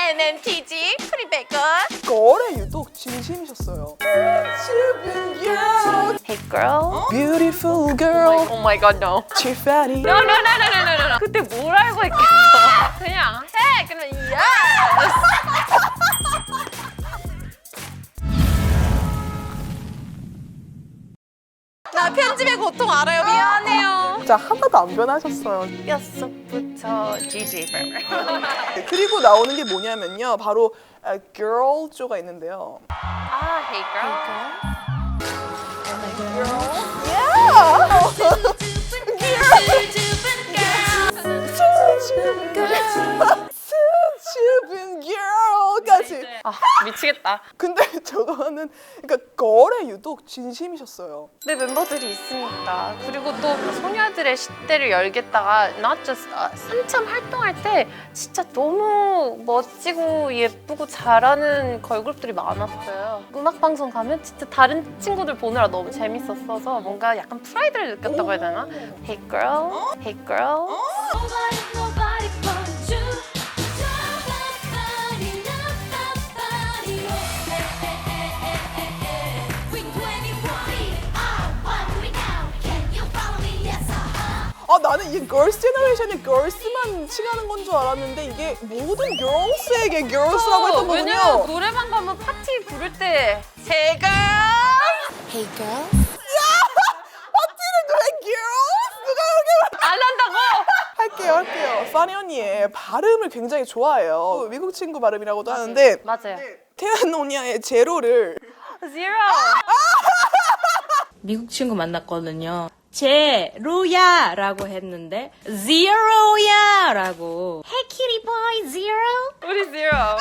MMTG 프리백건. 걸에 유독 진심이셨어요. Hey girl. Beautiful girl. Oh my god no. Tiffany. No. 그때 뭘 알고 했겠어. 그냥 해. 그러면 yes. 나 편집의 고통 알아요. 미안해요. 진짜 하나도 안 변하셨어요. 뼛속부터 GG forever. 그리고 나오는 게 뭐냐면요. 바로 girl 조가 있는데요. 아, hey girl. 수줍은 girl까지. 아, 미치겠다. 근데 저거는 그러니까 걸에 유독 진심이셨어요. 내 멤버들이 있으니까. 그리고 또 소녀들의 시대를 열겠다가 not just 한참 활동할 때 진짜 너무 멋지고 예쁘고 잘하는 걸그룹들이 많았어요. 음악방송 가면 진짜 다른 친구들 보느라 너무 재밌었어서 뭔가 약간 프라이드를 느꼈다고 해야 되나? Hey girl, hey girl. Nobody but you. Nobody, nobody. We 2020. What do we know? Can you follow me? Yes, 아 나는 이게 걸스 제너레이션이 걸스만 칭하는 건 줄 알았는데 이게 모든 girls에게 girls라고 했던 왜냐면 거군요. 노래방 가면 파티 부를 때 Hey girl. Hey girl. 파티는 왜 girls? 누가 그렇게 안 한다고? 할게요. 써니 언니의 발음을 굉장히 좋아해요. 미국 친구 발음이라고도 하는데 맞아요. 태연 언니의 제로를 Zero. 미국 친구 만났거든요. 제로야 라고 했는데 zero야 라고 Hey kitty boy zero? 우리 Zero.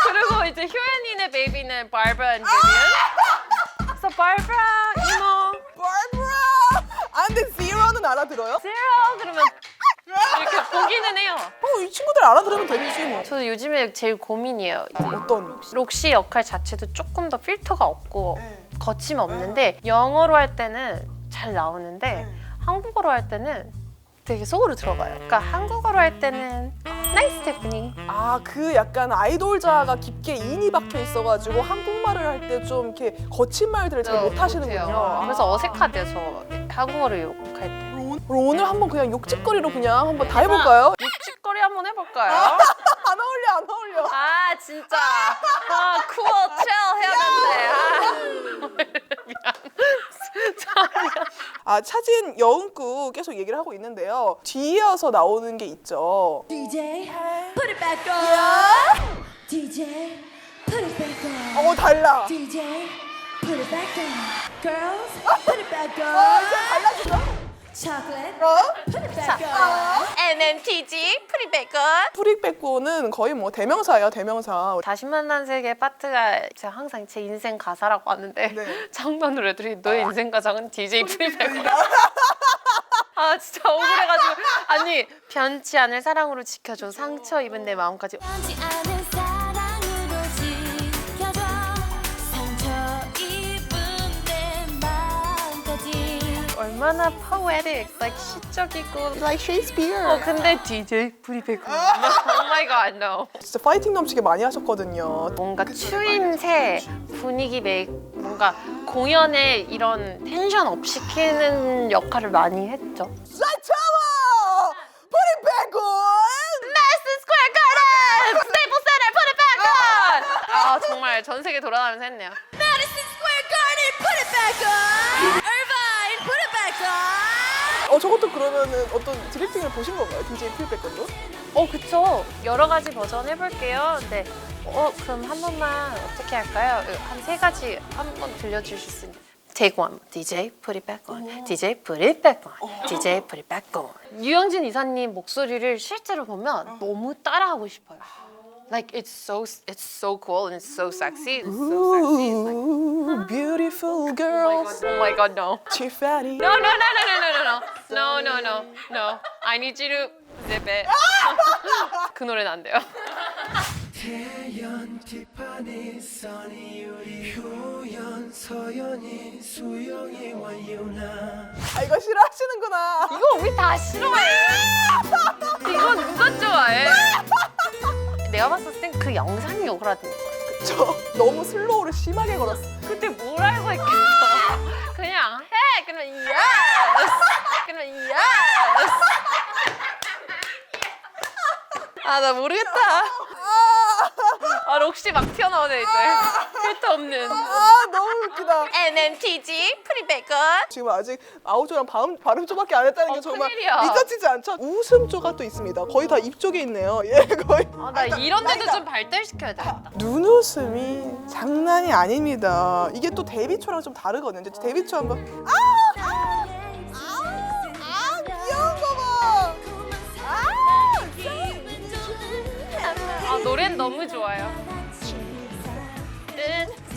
그리고 이제 효연이네 베이비는 Barbara and Vivian. So Barbara, you know, Barbara. 아 근데 zero는 알아들어요? Zero 그러면 이렇게 보기는 해요. 이 친구들 알아들으면 되지 뭐. 저도 요즘에 제일 고민이에요. 이제 어떤? 록시 역할 자체도 조금 더 필터가 없고 거침없는데 영어로 할 때는 잘 나오는데 한국어로 할 때는 되게 속으로 들어가요. 그러니까 한국어로 할 때는 나이스 스테프니. 아 그 약간 아이돌자가 깊게 인이 박혀 있어가지고 한국말을 할 때 좀 이렇게 거친 말들을 잘 못하시는군요. 그래서 어색하대요, 저 한국어로 욕할 때. 그럼 오늘 한번 그냥 욕짓거리로 그냥 한번 다 해볼까요? 육짓거리 한번 해볼까요? 안 어울려. 아 진짜 쿠어 첼 해야 되는데 아 차진 여운꾸 계속 얘기를 하고 있는데요. 뒤이어서 나오는 게 있죠. DJ, put it back on. DJ, put it back on. 달라. DJ, put it back on. Girls, put it back on. 달라지죠? Chocolate, 어? put it back on. MMTG 프리백건. 프릭백고는 거의 뭐 대명사예요, 대명사. 다시 만난 세계 파트가 제가 항상 제 인생 가사라고 하는데 네. 장난으로 애들이 너의 인생 가사는 DJ 프리백건. 아 진짜 억울해가지고 아니 변치 않을 사랑으로 지켜줘 상처 입은 내 마음까지. 변치 않은 사랑으로 지켜줘. 상처 입은 내 마음까지. 얼마나 poetic, like 시적이고 Like Shakespeare. 근데 DJ 프리백건. Oh my god, no. 진짜 파이팅 넘치게 많이 하셨거든요. 뭔가 추임새, 분위기 뭔가 공연에 이런 텐션 업 시키는 역할을 많이 했죠. 차차워! 프릭백고! Madison Square Garden! Staples Center, put it back on! 아 정말 전 세계 돌아다니면서 했네요. Madison Square Garden, put it back on. Irvine, put it back on. 저것도 그러면은 어떤 디렉팅을 보신 건가요? DJ 프릭백건도? 그쵸. 여러 가지 버전 해볼게요. 근데 그럼 한 번만 어떻게 할까요? 한 세 가지 한 번 들려주실 수 있나요? Take one. DJ put it back on. DJ put it back on. DJ put it back on. 유영진 이사님 목소리를 실제로 보면 너무 따라하고 싶어요. Like it's so cool and it's so sexy. It's so sexy. It's like, Ooh, beautiful girls. oh my god, no. Tiffany. No. I need you to zip it. 그 노래는 안 돼요. 태연, 티파니, 써니, 유리, 효연, 서연이, 수영이와 유나. 이거 싫어하시는구나. 이거 우리 다 싫어해. 이거 누가 좋아해? 내가 봤을 땐 그 영상이 오그라든 거야. 저 너무 슬로우를 심하게 걸었어. 그때 뭘 알고 했겠어. 그냥 해. 그러면 yes. 그러면 yes. 아, 나 모르겠다. 아, 록시 막 튀어나오네 이제. 필터 없는. 아 너무 웃기다. NMTG 프리베이컨. 지금 아직 아우조랑 발음 조밖에 안 했다는 게 정말 큰일이야. 믿어지지 않죠? 웃음 조가 또 있습니다. 거의 다 입 쪽에 있네요. 예, 거의. 아, 나 이런 데도 좀 발달시켜야 되겠다. 눈웃음이 장난이 아닙니다. 이게 또 데뷔초랑 좀 다르거든요. 데뷔초 한번 귀여운 거 봐. 아, 노래는 너무 좋아요.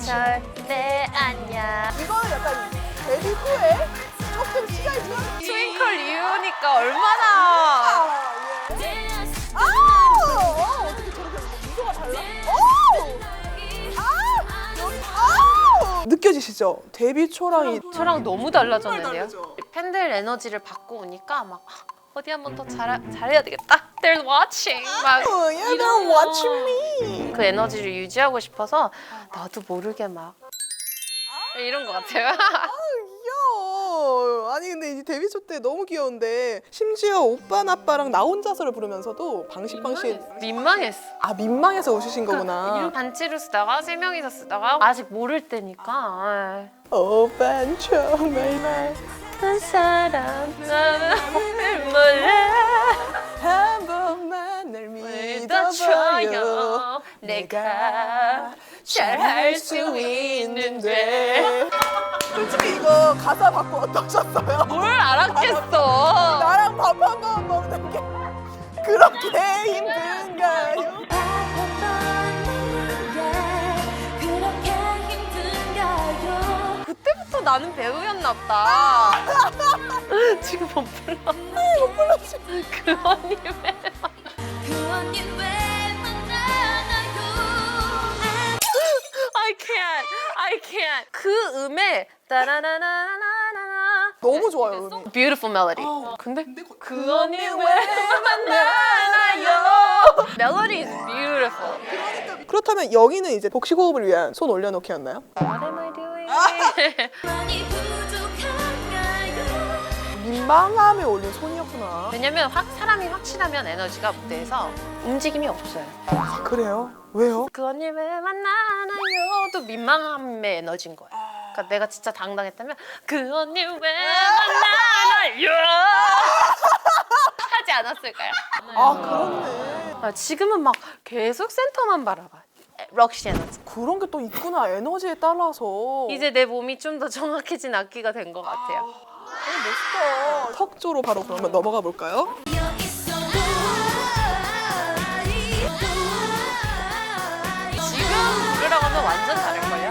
절대 아니야. 이거는 약간 데뷔 후에 조금 시간이 지났는데 트윙클 이유니까 얼마나. 어떻게 저렇게 미소가 달라? 느껴지시죠? 데뷔 초랑 이 저랑 너무 달라졌는데요. 다르죠? 팬들 에너지를 받고 오니까 막 어디 한 번 더 잘해야 되겠다. They're watching. 막 yeah, 이런 they're 거. watching me. 그 에너지를 유지하고 싶어서 나도 모르게 막 이런 것 같아요. 귀여워. 아니 근데 이 데뷔 초 때 너무 귀여운데 심지어 오빠 아빠랑 나 혼자서를 부르면서도 방식방식 민망했어. 아 민망해서 오시신 거구나. 이런 단체로 쓰다가 3명이서 쓰다가 아직 모를 때니까. 오빠 정말 한 사람 나는 몰라. 한 번만 날 믿어줘요. 믿어줘요. 내가 잘할 수 있는데. 솔직히 이거 가사 받고 어떠셨어요? 뭘 알았겠어. 나랑 밥 한 번 먹는 게 그렇게 힘든가요? 그때부터 나는 배우였나 보다. 지금 못 불러. 못 불러. 그 언니 왜? I can't. 그 음에 따라라라라라라. 너무 좋아요. 음이. Beautiful melody. 근데 그 언니 왜 만나나요? Melody is beautiful. 그렇다면 여기는 이제 복식호흡을 위한 손 올려놓기였나요? What am I doing? 민망함에 올린 손이었구나. 왜냐면 사람이 확실하면 에너지가 무대에서 움직임이 없어요. 아, 그래요? 왜요? 그 언니 왜 만나나요?도 민망함의 에너지인 거야. 그러니까 내가 진짜 당당했다면 그 언니 왜 만나나요? 하지 않았을까요? 아 그렇네. 아, 지금은 막 계속 센터만 바라봐. 럭시 에너지. 그런 게 또 있구나. 에너지에 따라서. 이제 내 몸이 좀 더 정확해진 악기가 된 것 같아요. 멋있다. 턱조로 바로 그러면 넘어가 볼까요? 지금 부르라고 하면 완전 다를걸요?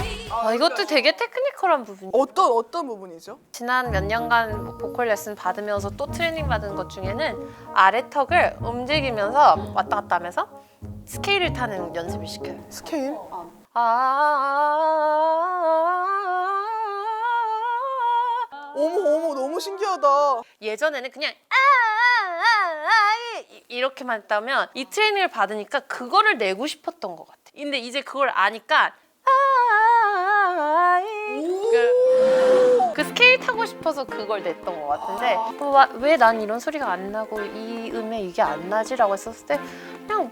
이것도 되게 테크니컬한 부분이에요. 어떤 부분이죠? 지난 몇 년간 보컬 레슨 받으면서 또 트레이닝 받은 것 중에는 아래턱을 움직이면서 왔다 갔다 하면서 스케일을 타는 연습을 시켜요. 스케일? 어머 너무 신기하다. 예전에는 그냥 이렇게만 했다면 이 트레이닝을 받으니까 그거를 내고 싶었던 것 같아. 근데 이제 그걸 아니까 그 스케일 타고 싶어서 그걸 냈던 것 같은데 왜 난 이런 소리가 안 나고 이 음에 이게 안 나지라고 했었을 때 그냥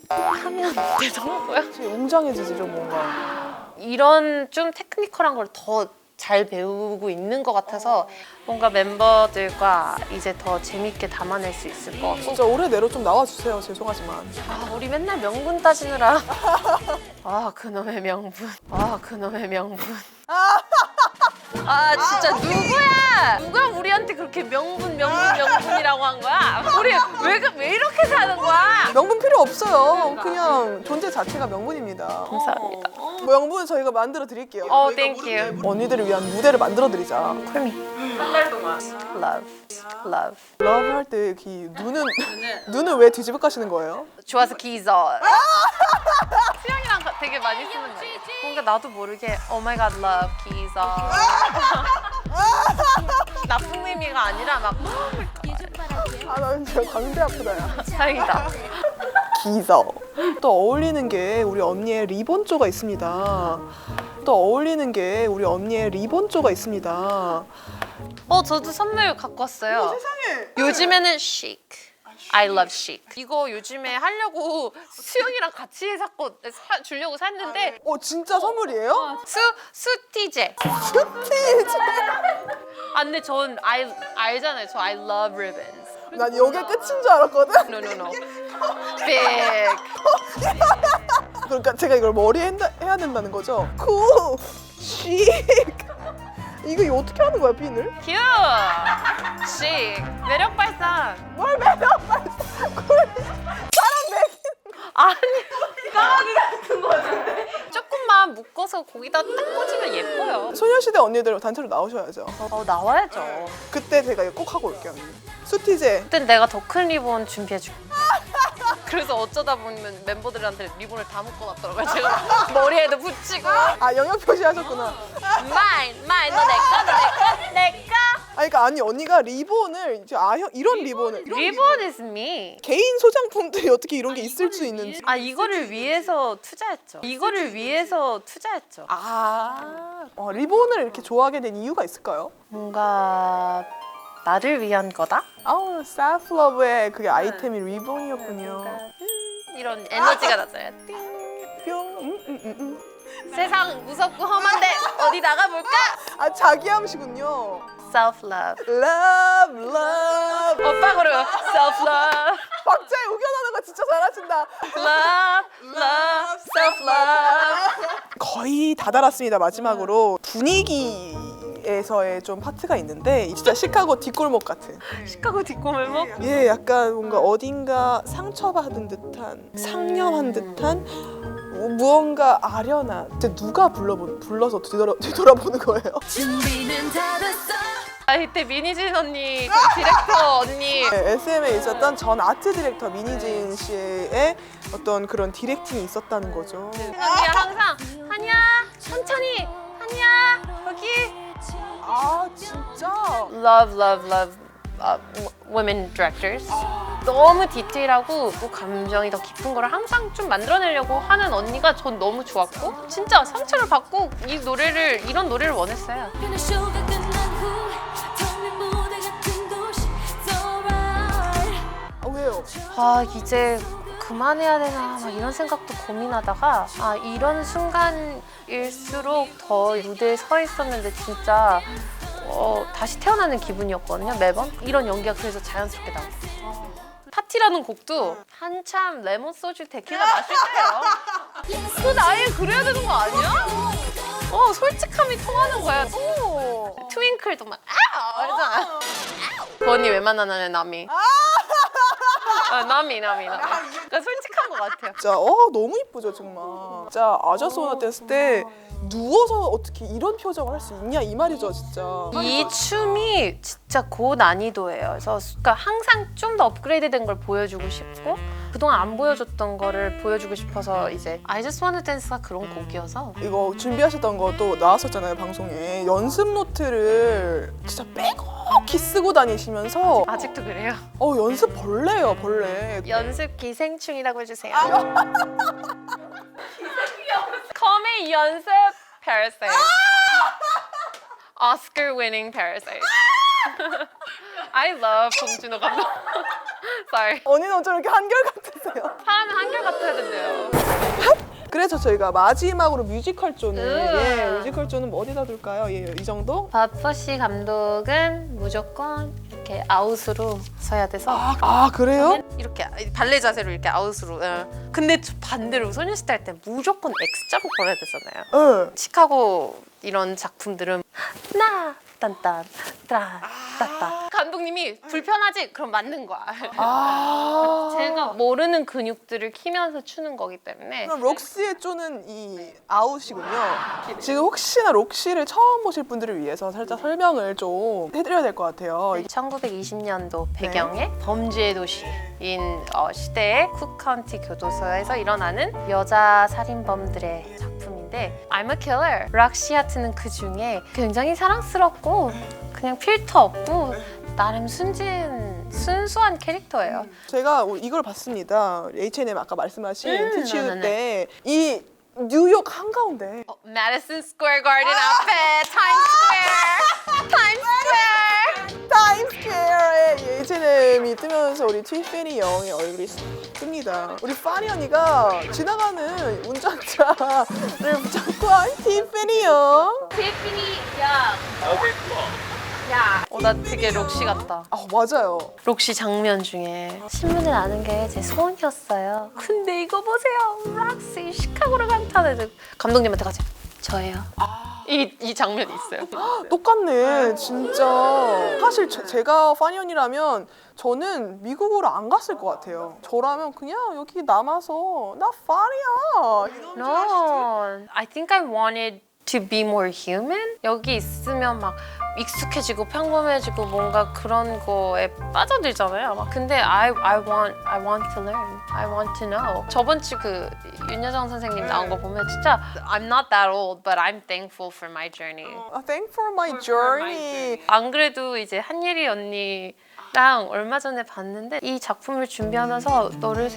하면 되더라고요. 되게 웅장해지죠 뭔가. 이런 좀 테크니컬한 걸 더 잘 배우고 있는 것 같아서 뭔가 멤버들과 이제 더 재밌게 담아낼 수 있을 것 같고. 진짜 올해 내로 좀 나와주세요. 죄송하지만. 우리 맨날 명분 따지느라 그놈의 명분 그놈의 명분 진짜 누가 우리한테 그렇게 명분이라고 한 거야? 우리 왜 이렇게 사는 거야? 명분 필요 없어요. 그냥 존재 자체가 명분입니다. 감사합니다. 명분 저희가 만들어 드릴게요. thank you. 언니들을 위한 무대를 만들어 드리자. 콜미 한 달 동안 love 러브 할 때 눈은 왜 뒤집어 까시는 거예요? 좋아서 기저 수영이랑 되게 많이 쓰는 거예요. 뭔가 나도 모르게 Oh my god love 기저 나쁜 의미가 아니라 막 나 진짜 광대 아프다 야. 다행이다. 기서. 또 어울리는 게 우리 언니의 리본조가 있습니다. 또 어울리는 게 우리 언니의 리본조가 있습니다. 저도 선물 갖고 왔어요. 세상에. 요즘에는 chic. I love chic. 이거 요즘에 하려고 수영이랑 같이 주려고 샀는데 진짜 선물이에요? 수티제. 슈티즈. 근데 전 알잖아요. 저 I love ribbons. 난 이게 끝인 줄 알았거든. No. Big. 그러니까 제가 이걸 머리에 해야 된다는 거죠? 식. 이거 어떻게 하는 거야, 핀을? Cute. chic. 매력 발산. 뭘 매력 발산. 사람 매긴. 아니. 까마귀 같은 거 같은데. 조금만 묶어서 거기다 딱 꽂으면 예뻐요. 소녀시대 언니들 단체로 나오셔야죠. 나와야죠. 그때 제가 이거 꼭 하고 올게요, 언니. 수티제. 그땐 내가 더 큰 리본 준비해줄게. 그래서 어쩌다 보면 member들한테 리본을 다 묶어놨더라고요. 제가 머리에도 붙이고. 영역 표시하셨구나. Mine, 너 내 거. 그러니까 아니 언니가 리본을 이제 이런 리본을 리본 is me. 개인 소장품들이 어떻게 이런 게 있을 수 있는지. 이거를 위해서 투자했죠. 리본을 이렇게 좋아하게 된 이유가 있을까요? 뭔가 나를 위한 거다? self love의 그게 아이템이 리본이었군요. 이런 에너지가 났어요. 뿅. 세상 무섭고 험한데 어디 나가볼까? 자기함시군요. Self love. love. 오빠 그러 self love. 박자에 우겨나는 거 진짜 잘하신다. love, self love. 거의 다 달았습니다. 마지막으로 분위기에서의 좀 파트가 있는데 진짜 시카고 뒷골목 같은. 시카고 뒷골목? 예, 약간 뭔가 어딘가 상처받은 듯한, 상념한 듯한 무언가 아련한. 근데 누가 불러서 뒤돌아보는 거예요. 준비는 다 됐어. 이때 미니진 언니, 디렉터 언니. 네, SM에 있었던 전 아트 디렉터 민희진 씨의 어떤 그런 디렉팅이 있었다는 거죠. 언니가 항상 한이야 천천히 한이야 여기 진짜? love women directors 너무 디테일하고 감정이 더 깊은 거를 항상 좀 만들어내려고 하는 언니가 전 너무 좋았고 진짜 상처를 받고 이런 노래를 원했어요. 그날 쇼가 끝난 후 텅빈 무대 같은 곳 It's alright. 왜요? 이제 그만해야 되나 막 이런 생각도 고민하다가 이런 순간일수록 더 무대에 서 있었는데 진짜 다시 태어나는 기분이었거든요. 매번 이런 연기가 그래서 자연스럽게 나왔어요. 파티라는 곡도 한참 레몬 소주 데킬라 마실 때예요. 그건 아예 그래야 되는 거 아니야? 솔직함이 통하는 거야. 트윙클도 막 이러잖아. 그 언니 왜 만나냐면 남이. 남이. 그러니까 솔직한 것 같아요. 진짜 너무 이쁘죠 정말. 진짜 아자소나 뗐을 때 누워서 어떻게 이런 표정을 할 수 있냐 이 말이죠 진짜. 이 춤이 진짜 고난이도예요. 그래서 그러니까 항상 좀 더 업그레이드된 걸 보여주고 싶고 그동안 안 보여줬던 거를 보여주고 싶어서 이제 I Just Wanna Dance가 그런 곡이어서 이거 준비하셨던 것도 나왔었잖아요 방송에. 연습 노트를 진짜 빼곡히 쓰고 다니시면서 아직도 그래요. 연습 벌레예요 벌레. 연습 기생충이라고 해주세요. 커메 연습 Parasite. Oscar winning Parasite. I love 봉준호 감독. Sorry. 언니는 어쩜 이렇게 한결같으세요? 사람은 한결같아야 된대요. 그래서 저희가 마지막으로 뮤지컬존을 뮤지컬존은 뭐 어디다 둘까요? 이 정도? 바퍼시 감독은 무조건 이렇게 아웃으로 서야 돼서 그래요? 이렇게 발레 자세로 이렇게 아웃으로. 근데 반대로 소녀시대 할 때 무조건 X자로 걸어야 되잖아요. 네. 시카고 이런 작품들은 나 딴딴 따따 감독님이 불편하지? 그럼 맞는 거야. 제가 모르는 근육들을 키면서 추는 거기 때문에. 그럼 록시의 쪼는 이 아웃이군요. 지금 혹시나 록시를 처음 보실 분들을 위해서 살짝 설명을 좀 해드려야 될 것 같아요. 1920년도 배경의 범죄의 도시인 시대의 쿡카운티 교도소에서 일어나는 여자 살인범들의 작품인데 I'm a Killer, 락시아트는 그 중에 굉장히 사랑스럽고 그냥 필터 없고 나름 순진 순수한 캐릭터예요. 제가 이걸 봤습니다. H&M 아까 말씀하신 Teach You 네네네. 때 이 뉴욕 한가운데 Madison Square Garden 앞에 Times Square. 타임스퀘어에 이 H&M이 뜨면서 우리 티파니 영의 얼굴이 뜹니다. 우리 파니 언니가 지나가는 운전자를 붙잡고 티파니 영. Tiffany 야. 나 되게 록시 같다. 아 맞아요. 록시 장면 중에 신문에 나는 게 제 소원이었어요. 근데 이거 보세요. 록시 시카고로 강타는 감독님한테 가지. 저예요. 이 장면이 있어요. 똑같네 진짜. 사실 제가 파니 언니라면 저는 미국으로 안 갔을 것 같아요. 저라면 그냥 여기 남아서 나 파니야. No, I think I wanted to be more human. 여기 있으면 막 익숙해지고 평범해지고 뭔가 그런 거에 빠져들잖아요. 막 근데 I want to learn. I want to know. 저번 주 그 윤여정 선생님 나온 거 보면 진짜 I'm not that old, but I'm thankful for my journey. Thank for my journey. 안 그래도 이제 한예리 언니랑 얼마 전에 봤는데 이 작품을 준비하면서 너를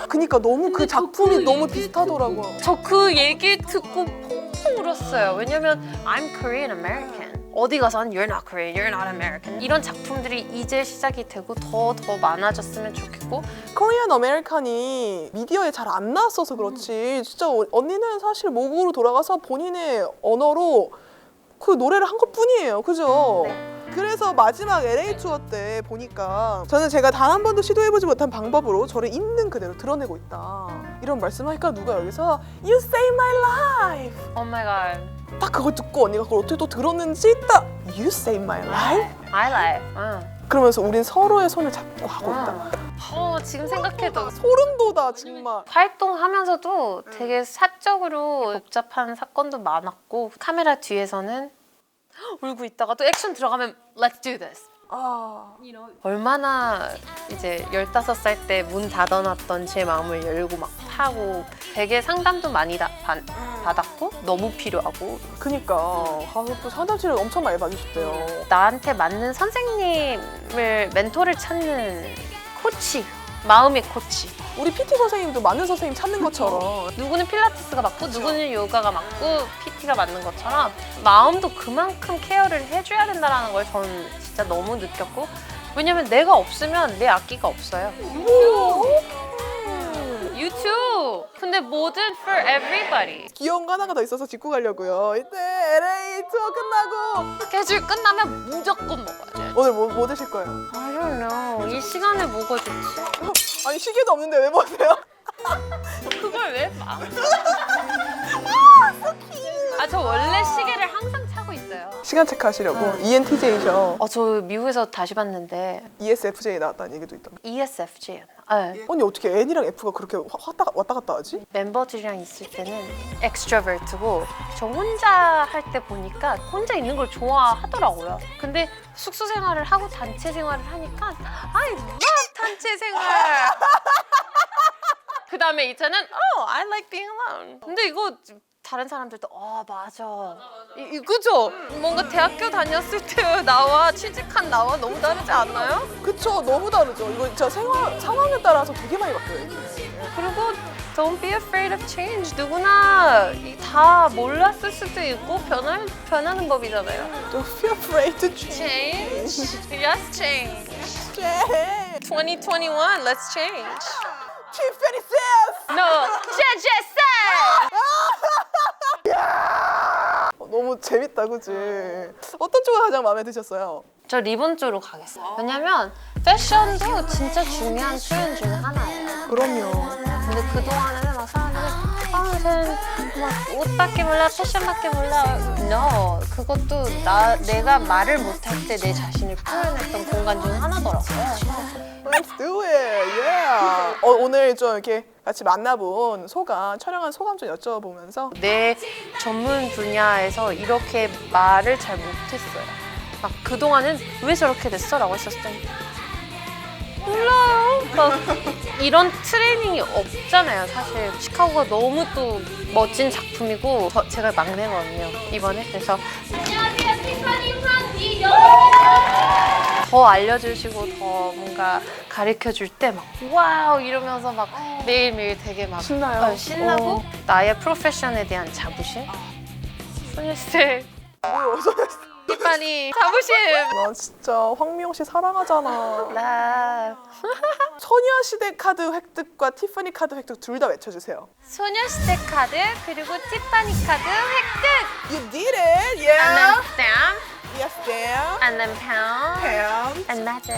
그니까 너무 그 작품이 너무 비슷하더라고요. 저 그 얘기 듣고 펑펑 울었어요. 왜냐면 I'm Korean American. 어디 가선 You're not Korean, You're not American. 이런 작품들이 이제 시작이 되고 더 많아졌으면 좋겠고. 코리안 아메리칸이 미디어에 잘 안 나왔어서 그렇지 진짜 언니는 사실 모국으로 돌아가서 본인의 언어로 그 노래를 한 것뿐이에요. 그죠? 그래서 마지막 LA 투어 때 보니까 저는 제가 단 한 번도 시도해보지 못한 방법으로 저를 있는 그대로 드러내고 있다 이런 말씀하니까 누가 여기서 You saved my life Oh my god. 딱 그걸 듣고 언니가 그걸 어떻게 또 들었는지 딱 You saved my life I like. 그러면서 우린 서로의 손을 잡고 하고 있다. 지금 생각해도 소름 돋아 정말. 활동하면서도 되게 사적으로 복잡한 사건도 많았고 카메라 뒤에서는 울고 있다가 또 액션 들어가면 Let's do this. 얼마나 이제 15살 때 문 닫아놨던 제 마음을 열고 막 파고 되게 상담도 많이 받았고 너무 필요하고 그니까 가서 상담치를 엄청 많이 받으셨대요. 나한테 맞는 선생님을 멘토를 찾는 코치, 마음의 코치. 우리 PT 선생님도 많은 선생님 찾는 것처럼 누구는 필라테스가 맞고 누구는 요가가 맞고 PT가 맞는 것처럼 마음도 그만큼 케어를 해줘야 된다는 걸 저는 진짜 너무 느꼈고 왜냐면 내가 없으면 내 악기가 없어요. You too. 근데 뭐든 for everybody. 귀여운 거 하나가 더 있어서 짚고 가려고요. 이때 LA 투어 끝나고 스케줄 끝나면 무조건 먹어야 돼. 오늘 뭐 드실 거예요? I don't know. 이 시간에 뭐가 좋지? 아니 시계도 없는데 왜 보세요? 그걸 왜 봐? 저 원래 시계를 항상 차고 있어요. 시간 체크하시려고 ENTJ셔. 저 미국에서 다시 봤는데 ESFJ 나왔다는 얘기도 있던데. ESFJ. 네. 언니 어떻게 N이랑 F가 그렇게 왔다 갔다 하지? 멤버들이랑 있을 때는 엑스트로버트고 저 혼자 할 때 보니까 혼자 있는 걸 좋아하더라고요. 근데 숙소 생활을 하고 단체 생활을 하니까 I love 단체 생활. 그 다음에 이제는 I like being alone. 근데 이거 다른 사람들도 맞아. 그죠? 뭔가 대학교 다녔을 때 나와 취직한 나와 너무 다르지 않나요? 그쵸 너무 다르죠. 이거 진짜 상황에 따라서 되게 많이 바뀌어요 이게. 그리고 don't be afraid of change. 누구나 다 몰랐을 수도 있고 변하는 법이잖아요. Don't feel afraid to change. Change. Yes, change. change. 2021, let's change. Tiffany says. No, just say. 너무 재밌다 그치? 어떤 쪽이 가장 마음에 드셨어요? 저 리본 쪽으로 가겠어요. 왜냐면 패션도 진짜 중요한 표현 중에 하나예요. 그럼요. 근데 그동안에는 막 사람들이 쟤는 막 옷밖에 몰라, 패션밖에 몰라. No, 그것도 내가 말을 못할 때 내 자신을 표현했던 공간 중 하나더라고요. Let's do it. Yeah. 오늘 좀 이렇게 같이 만나본 촬영한 소감 좀 여쭤보면서 내 전문 분야에서 이렇게 말을 잘 못했어요. 막 그동안은 왜 저렇게 됐어? 라고 했었을 때 몰라요. 막 이런 트레이닝이 없잖아요. 사실 시카고가 너무 또 멋진 작품이고 제가 막내거든요 이번에. 그래서 안녕하세요, 티파니 프랑스 이영입니다. 더 알려주시고 더 뭔가 가르쳐줄 때 막 와우 이러면서 막 매일매일 되게 막 신나요? 신나고 나의 프로페션에 대한 자부심. 소녀시대 뭐야, 티파니 자부심. 나 진짜 황미영 씨 사랑하잖아. 나 소녀시대 카드 획득과 티파니 카드 획득 둘 다 외쳐주세요. 소녀시대 카드 그리고 티파니 카드 획득. You did it, And yeah. then stamp, Yes, damn. and then pound, Damn. and magic.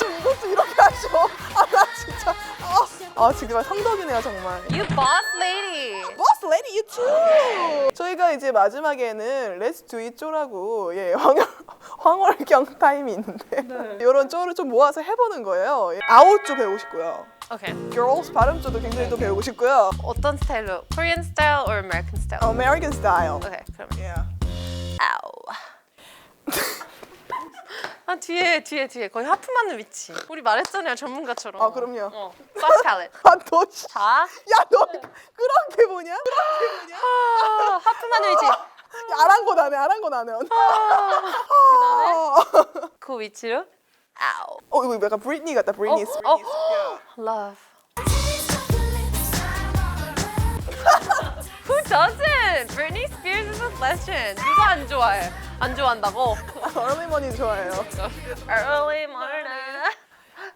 좀 이것도 이렇게 하셔. 아, 나 진짜. 지금 성덕이네요, 정말. You boss lady. Boss lady, you too. 저희가 이제 마지막에는 Let's do it 쪼라고 황홀경 타임이 있는데 이런 쪼를 좀 모아서 해보는 거예요. 아웃 쪼 배우고 싶고요. Okay. Girls 발음 쪼도 굉장히 또 배우고 싶고요. 어떤 스타일로? Korean style or American style? American style. Okay, 그럼 Yeah. 아우. 아 뒤에 거의 하품하는 위치. 우리 말했잖아요 전문가처럼. 아, 그럼요. Soft palate. 너 씨. 자, 야, 너 그렇게 보냐? 하품하는 위치. 아랑곳 안 해. 그 위치로 아우. 이거 약간 브리트니 같다, 브리트니. Love. Who doesn't? Britney Spears is a legend. 누가 안 좋아해? 안 좋아한다고? Early morning 좋아해요. Early morning,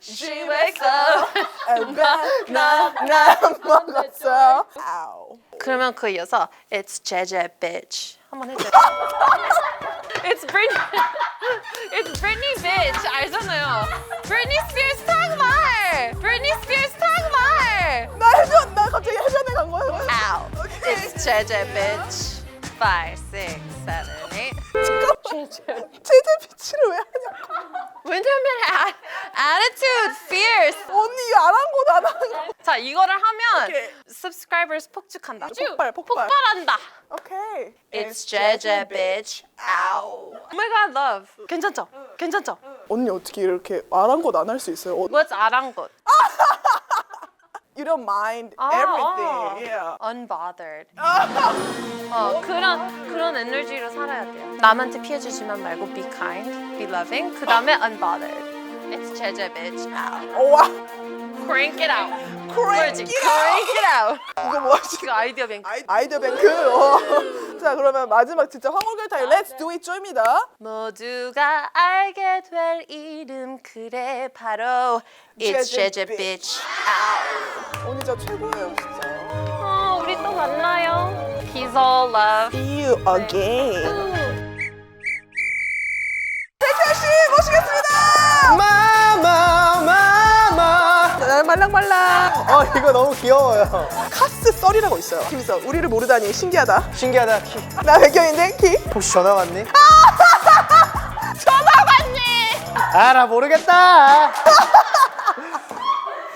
she wakes up. 나 먹었어. 아우. 그러면 그 이어서 It's JJ bitch 한번 해줘. It's Britney bitch 알잖아요. Britney Spears 탕말. Britney Spears 탕말. 나 갑자기 해변에 간 거야. Ow. It's JJ bitch. 5, 6, 7, 8. 제재 피치를 왜 하냐고. 왜냐면 attitude fierce. 언니 이거 아랑곳 안 하는 거. 자 이거를 하면 오케이. subscribers 폭죽한다. 폭발. 폭발한다. 오케이. It's JJ bitch. Ow. Oh my god, love. 괜찮죠? 괜찮죠? 언니 어떻게 이렇게 아랑곳 안 할 수 있어요? What's 아랑곳? You don't mind everything. Yeah. Unbothered. 그런 에너지로 살아야 돼요. 남한테 피해주지만 말고 be kind, be loving. 그 다음에 unbothered. It's JJ bitch. Ow. 와. Crank it out. Crank 뭐지? it Crank it out. 이거 뭐지? 이거 아이디어 뱅크. 아이디어 뱅크. 자, 그러면 마지막 진짜 황홀결 타임 Let's do it 쪼입니다. 모두가 알게 될 이름 그래 바로 It's JJ bitch. 언니 진짜 최고예요, 진짜. 우리 또 만나요. Peace all love. See you again. 태태씨 모시겠습니다. 마마. 말랑말랑. 이거 너무 귀여워요. 카스 썰이라고 있어요. 김서 우리를 모르다니 신기하다. 신기하다. 키. 나 백경인데 키. 혹시 전화 왔니? 전화 받니? 나 모르겠다.